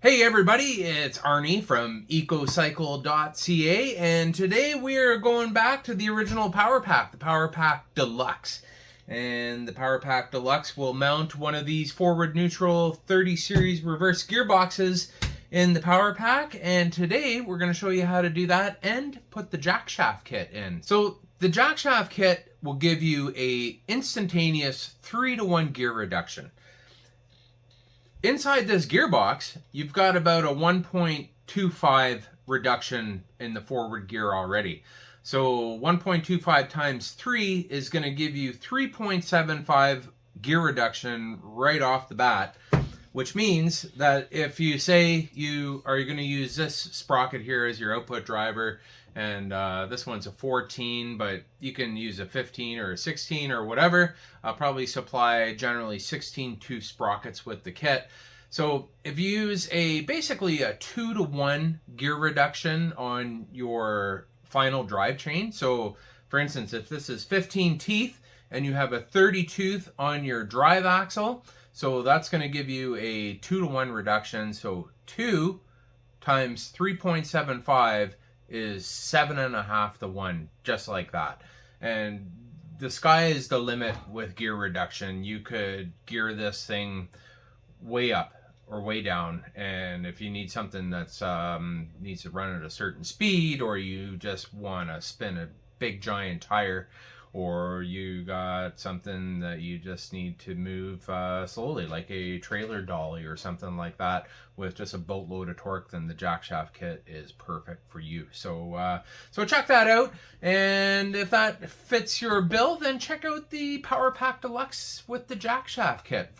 Hey everybody, it's Arnie from ecocycle.ca, and today we are going back to the original PowerPack, the PowerPack Deluxe. And the PowerPack Deluxe will mount one of these forward neutral 30 series reverse gearboxes in the PowerPack, and today we're going to show you how to do that and put the Jackshaft kit in. So the Jackshaft kit will give you a instantaneous 3-to-1 gear reduction. Inside this gearbox, you've got about a 1.25 reduction in the forward gear already. So 1.25 times 3 is going to give you 3.75 gear reduction right off the bat, which means that if you say you are going to use this sprocket here as your output driver, and this one's a 14, but you can use a 15 or a 16 or whatever. I'll probably supply generally 16 tooth sprockets with the kit. So if you use basically a 2-to-1 gear reduction on your final drive chain, so for instance, if this is 15 teeth and you have a 30 tooth on your drive axle, so that's going to give you a 2-to-1 reduction. So 2 times 3.75 is 7.5 to 1, just like that. And the sky is the limit with gear reduction. You could gear this thing way up or way down, and if you need something that's needs to run at a certain speed, or you just want to spin a big giant tire, or you got something that you just need to move slowly, like a trailer dolly or something like that, with just a boatload of torque, then the Jackshaft kit is perfect for you. So check that out, and if that fits your bill, then check out the PowerPack Deluxe with the Jackshaft kit.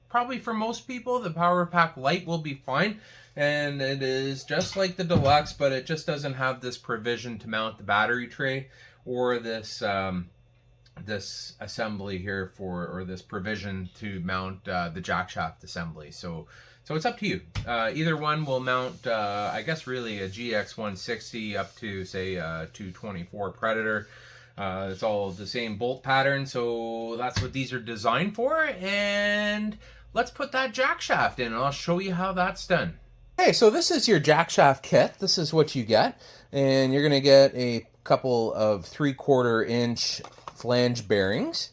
Probably for most people, the PowerPack Lite will be fine, and it is just like the Deluxe, but it just doesn't have this provision to mount the battery tray, or this this assembly here or this provision to mount the Jackshaft assembly. So it's up to you. Either one will mount, I guess, really a GX 160 up to, say, a 224 Predator. It's all the same bolt pattern, so that's what these are designed for. And let's put that Jackshaft in, and I'll show you how that's done. Okay, so this is your Jackshaft kit. This is what you get, and you're going to get a couple of 3/4 inch flange bearings.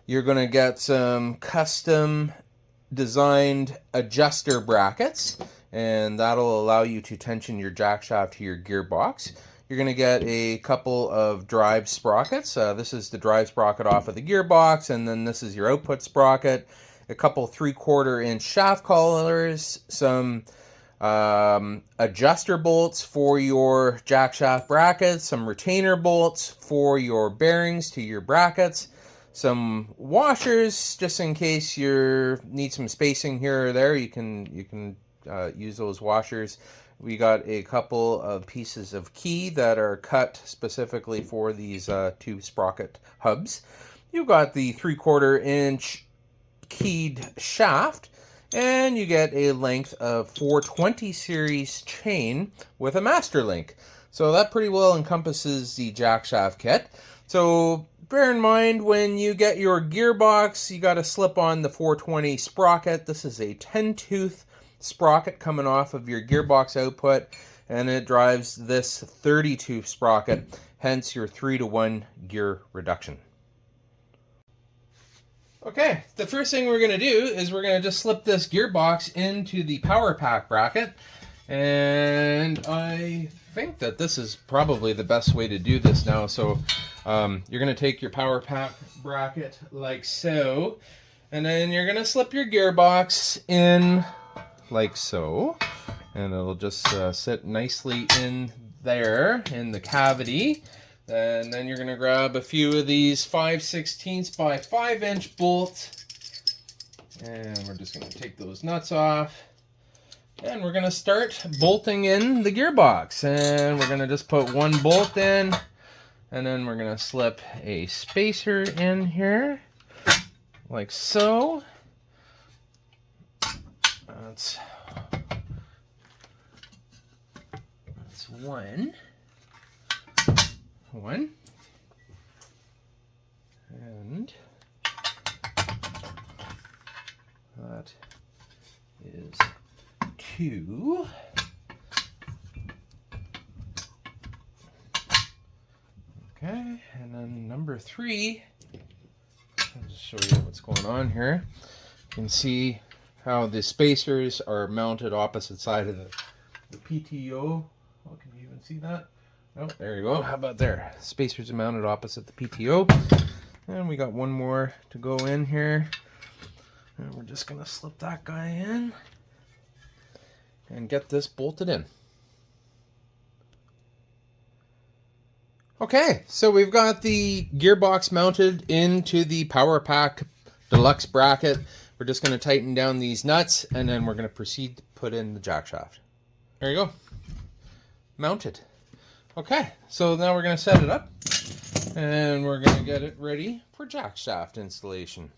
You're going to get some custom designed adjuster brackets, and that'll allow you to tension your Jackshaft to your gearbox. You're going to get a couple of drive sprockets. This is the drive sprocket off of the gearbox, and then this is your output sprocket. A couple 3/4 inch shaft collars, some adjuster bolts for your Jackshaft brackets, some retainer bolts for your bearings to your brackets, some washers just in case you need some spacing here or there. You can use those washers. We got a couple of pieces of key that are cut specifically for these two sprocket hubs. You've got the 3/4 inch keyed shaft, and you get a length of 420 series chain with a master link. So that pretty well encompasses the Jackshaft kit. So bear in mind, when you get your gearbox, you got to slip on the 420 sprocket. This is a 10-tooth sprocket coming off of your gearbox output, and it drives this 30-tooth sprocket, hence your 3-to-1 gear reduction. Okay, the first thing we're going to do is we're going to just slip this gearbox into the PowerPack bracket, and I think that this is probably the best way to do this now. So you're going to take your PowerPack bracket like so, and then you're going to slip your gearbox in like so, and it'll just sit nicely in there in the cavity. And then you're going to grab a few of these 5/16 by 5 inch bolts, and we're just going to take those nuts off, and we're going to start bolting in the gearbox. And we're going to just put one bolt in, and then we're going to slip a spacer in here like so. That's one, and that is 2. Okay, and then number 3. I'll just show you what's going on here. You can see how the spacers are mounted opposite side of the PTO. Oh, can you even see that? Oh, there you go. How about there? Spacers are mounted opposite the PTO. And we got one more to go in here. And we're just going to slip that guy in and get this bolted in. Okay, so we've got the gearbox mounted into the PowerPack Deluxe bracket. We're just going to tighten down these nuts, and then we're going to proceed to put in the jackshaft. There you go. Mounted. Okay, so now we're going to set it up, and we're going to get it ready for jackshaft installation.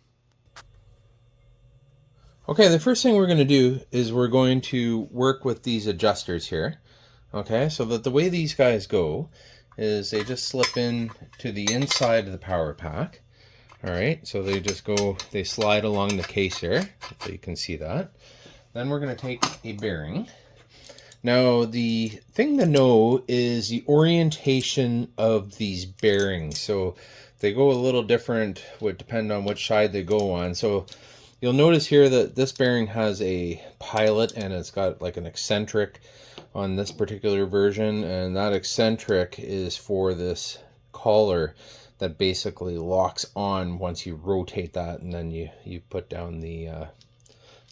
Okay, the first thing we're going to do is we're going to work with these adjusters here. Okay, so that the way these guys go is they just slip in to the inside of the PowerPack. All right, so they just go, they slide along the case here, so you can see that. Then we're going to take a bearing. Now, the thing to know is the orientation of these bearings. So they go a little different, would depend on which side they go on. So you'll notice here that this bearing has a pilot, and it's got like an eccentric on this particular version, and that eccentric is for this collar that basically locks on once you rotate that, and then you put down the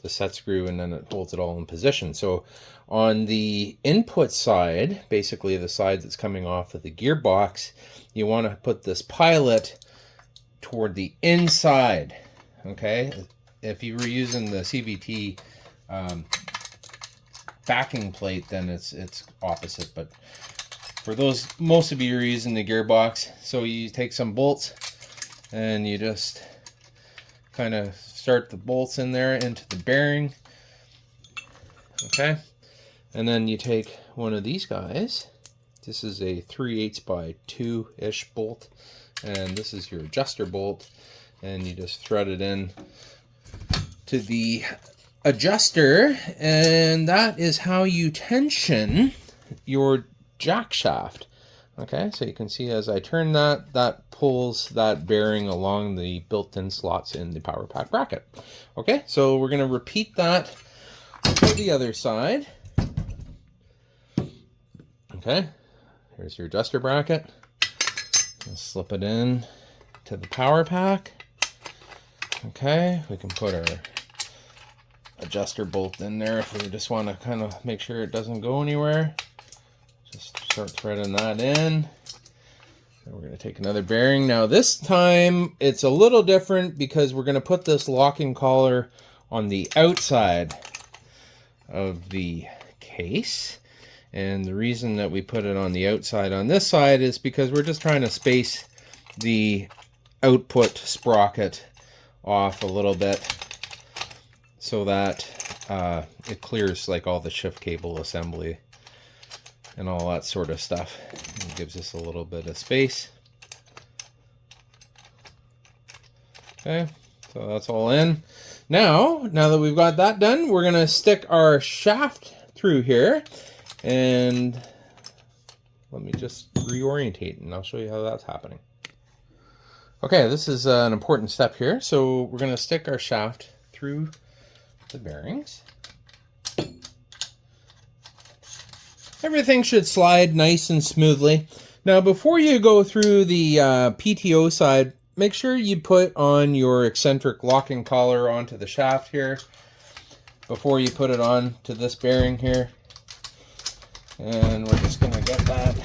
set screw, and then it holds it all in position. So on the input side, basically the side that's coming off of the gearbox, you want to put this pilot toward the inside. Okay, if you were using the CVT backing plate, then it's opposite, but for those, most of you are using the gearbox. So you take some bolts and you just kind of start the bolts in there into the bearing. Okay, and then you take one of these guys. This is a 3/8 by 2-ish bolt, and this is your adjuster bolt, and you just thread it in to the adjuster, and that is how you tension your jack shaft. Okay, so you can see as I turn that, that pulls that bearing along the built-in slots in the PowerPack bracket. Okay, so we're going to repeat that for the other side. Okay, here's your adjuster bracket. Let's slip it in to the PowerPack. Okay, we can put our adjuster bolt in there if we just want to kind of make sure it doesn't go anywhere. Just start threading that in. And we're going to take another bearing. Now this time it's a little different because we're going to put this locking collar on the outside of the case. And the reason that we put it on the outside on this side is because we're just trying to space the output sprocket off a little bit, so that it clears like all the shift cable assembly and all that sort of stuff. It gives us a little bit of space. Okay, so that's all in. Now that we've got that done, we're gonna stick our shaft through here, and let me just reorientate and I'll show you how that's happening. Okay, this is an important step here. So we're gonna stick our shaft through the bearings. Everything should slide nice and smoothly. Now, before you go through the PTO side, make sure you put on your eccentric locking collar onto the shaft here before you put it on to this bearing here. And we're just gonna get that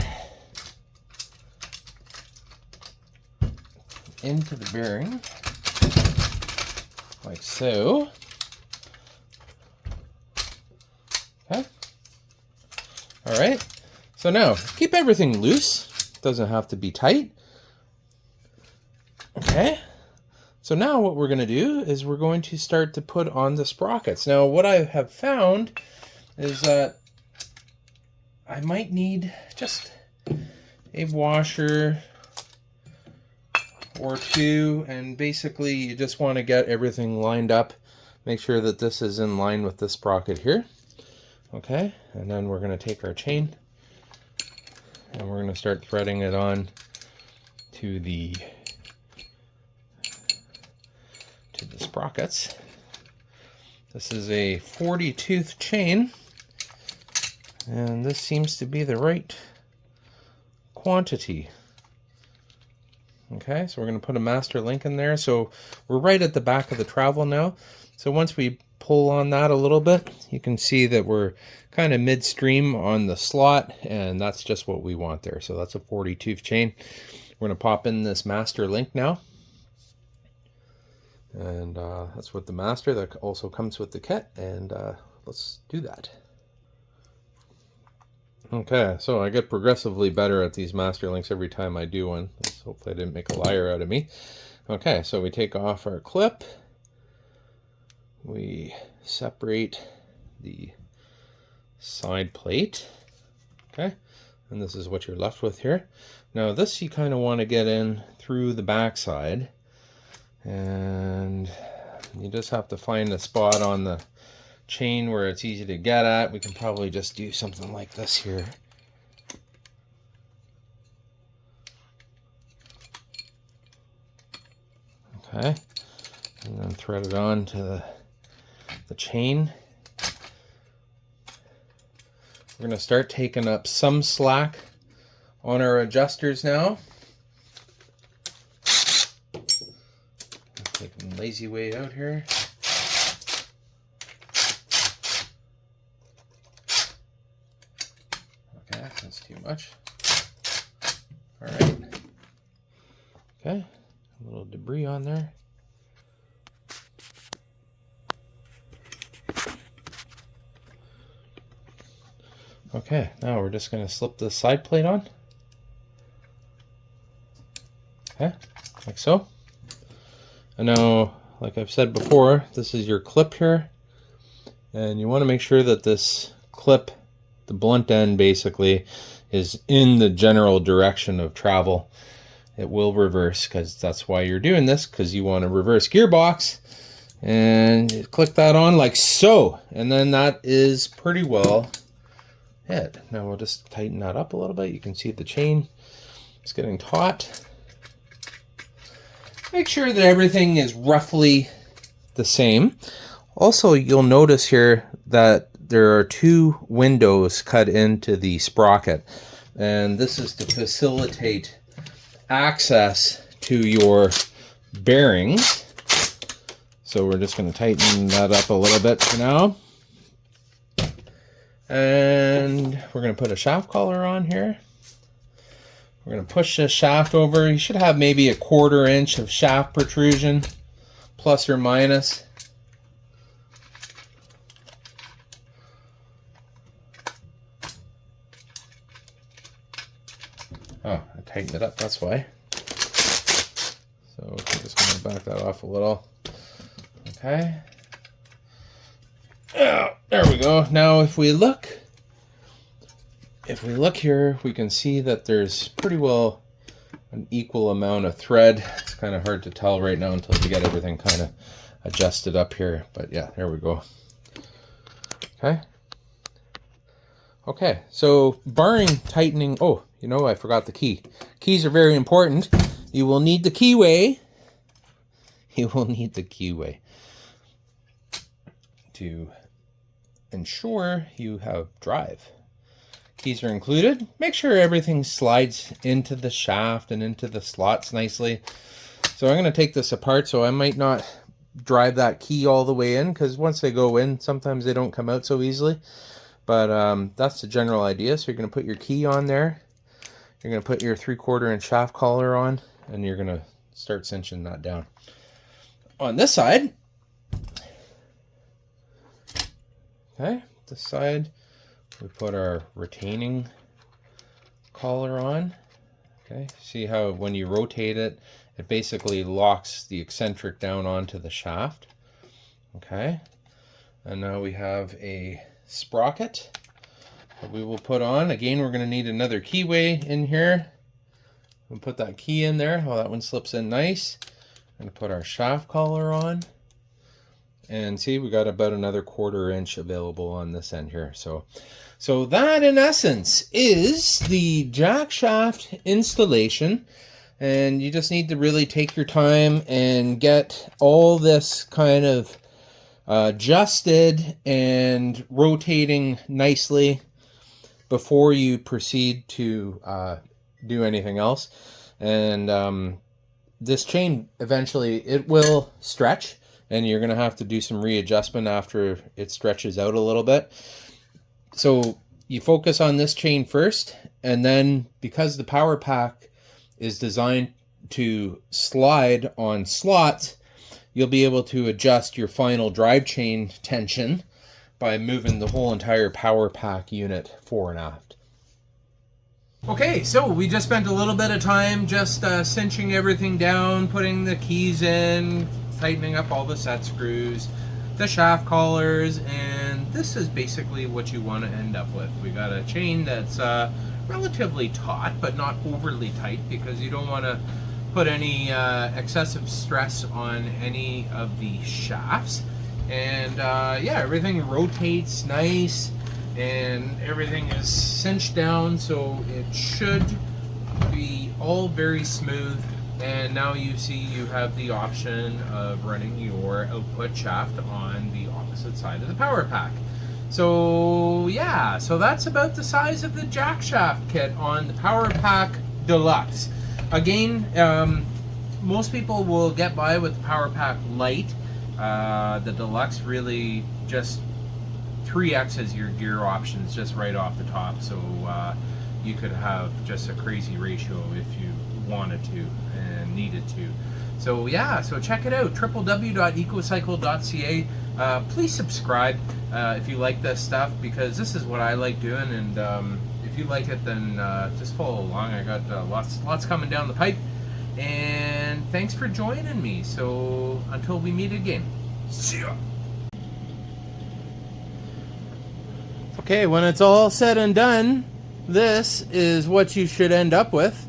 into the bearing like so. Okay. All right. So now keep everything loose. Doesn't have to be tight. Okay. So now what we're going to do is we're going to start to put on the sprockets. Now what I have found is that I might need just a washer or two, and basically you just want to get everything lined up. Make sure that this is in line with this sprocket here. Okay, and then we're going to take our chain and we're going to start threading it on to the sprockets. This is a 40 tooth chain, and this seems to be the right quantity. Okay, so we're going to put a master link in there. So we're right at the back of the travel now. So once we pull on that a little bit, you can see that we're kind of midstream on the slot, and that's just what we want there. So that's a 40 tooth chain. We're going to pop in this master link now. And that's with the master that also comes with the kit, and let's do that. Okay, so I get progressively better at these master links every time I do one. Hopefully I didn't make a liar out of me. Okay, so we take off our clip. We separate the side plate. Okay, and this is what you're left with here. Now this you kind of want to get in through the back side. And you just have to find a spot on the chain where it's easy to get at. We can probably just do something like this here. Okay, and then thread it on to the chain. We're going to start taking up some slack on our adjusters now. Taking the lazy way out here. Okay, that's too much. All right. Okay, a little debris on there. Okay, now we're just going to slip the side plate on. Okay, like so. And now, like I've said before, this is your clip here, and you want to make sure that this clip, the blunt end basically, is in the general direction of travel. It will reverse, because that's why you're doing this, because you want to reverse gearbox, and you click that on like so, and then that is pretty well it. Now we'll just tighten that up a little bit. You can see the chain is getting taut. Make sure that everything is roughly the same. Also, you'll notice here that there are two windows cut into the sprocket, and this is to facilitate access to your bearings. So we're just going to tighten that up a little bit for now. And we're going to put a shaft collar on here. We're going to push this shaft over. You should have maybe a 1/4 inch of shaft protrusion, plus or minus. Oh, I tightened it up, that's why. So I'm just going to back that off a little. Okay. Oh, there we go. Now if we look here, we can see that there's pretty well an equal amount of thread. It's kind of hard to tell right now until you get everything kind of adjusted up here. But yeah, there we go. Okay. Okay, so barring tightening, oh, you know, I forgot the key. Keys are very important. You will need the keyway. You will need the keyway to ensure you have drive. Keys are included. Make sure everything slides into the shaft and into the slots nicely. So I'm going to take this apart, so I might not drive that key all the way in, because once they go in, sometimes they don't come out so easily. But that's the general idea. So you're going to put your key on there. You're going to put your 3/4 inch shaft collar on, and you're going to start cinching that down. On this side, okay, this side, we put our retaining collar on. Okay, see how when you rotate it, it basically locks the eccentric down onto the shaft. Okay, and now we have a sprocket that we will put on. Again, we're going to need another keyway in here. We'll put that key in there. Oh, that one slips in nice. We're going to put our shaft collar on. And see, we got about another 1/4 inch available on this end here. So that in essence is the Jackshaft installation. And you just need to really take your time and get all this kind of adjusted and rotating nicely before you proceed to do anything else. And this chain eventually it will stretch, and you're going to have to do some readjustment after it stretches out a little bit. So you focus on this chain first, and then because the PowerPack is designed to slide on slots, you'll be able to adjust your final drive chain tension by moving the whole entire PowerPack unit fore and aft. Okay, so we just spent a little bit of time just cinching everything down, putting the keys in, tightening up all the set screws, the shaft collars, and this is basically what you want to end up with. We got a chain that's relatively taut, but not overly tight, because you don't want to put any excessive stress on any of the shafts. And yeah, everything rotates nice, and everything is cinched down, so it should be all very smooth. And now you see you have the option of running your output shaft on the opposite side of the PowerPack. So yeah, so that's about the size of the Jackshaft kit on the PowerPack Deluxe. Again, most people will get by with the PowerPack Lite. The Deluxe really just 3X's your gear options just right off the top, so you could have just a crazy ratio if you wanted to and needed to. So yeah, so check it out, www.ecocycle.ca. Please subscribe if you like this stuff, because this is what I like doing, and if you like it, then just follow along. I got lots coming down the pipe, and thanks for joining me. So until we meet again, see ya. Okay, when it's all said and done, this is what you should end up with.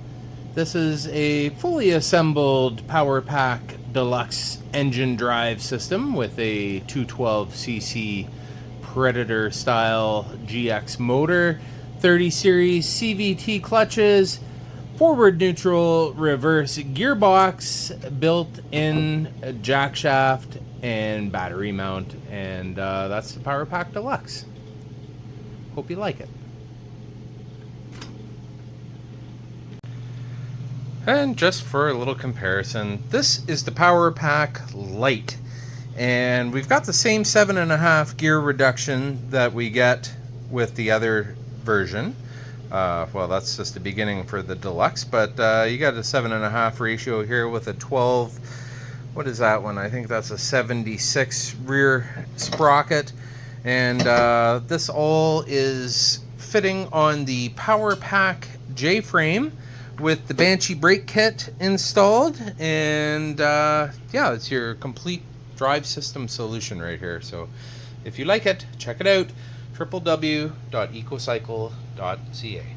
This is a fully assembled PowerPack Deluxe engine drive system with a 212cc Predator style GX motor, 30 series CVT clutches, forward neutral reverse gearbox, built-in Jackshaft, and battery mount. And that's the PowerPack Deluxe. Hope you like it. And just for a little comparison, this is the PowerPack Lite, and we've got the same 7.5 gear reduction that we get with the other version. Well, that's just the beginning for the Deluxe, but you got a 7.5 ratio here with a 12. What is that one? I think that's a 76 rear sprocket, and this all is fitting on the PowerPack J-frame with the Banshee brake kit installed, and yeah, it's your complete drive system solution right here. So if you like it, check it out, www.ecocycle.ca.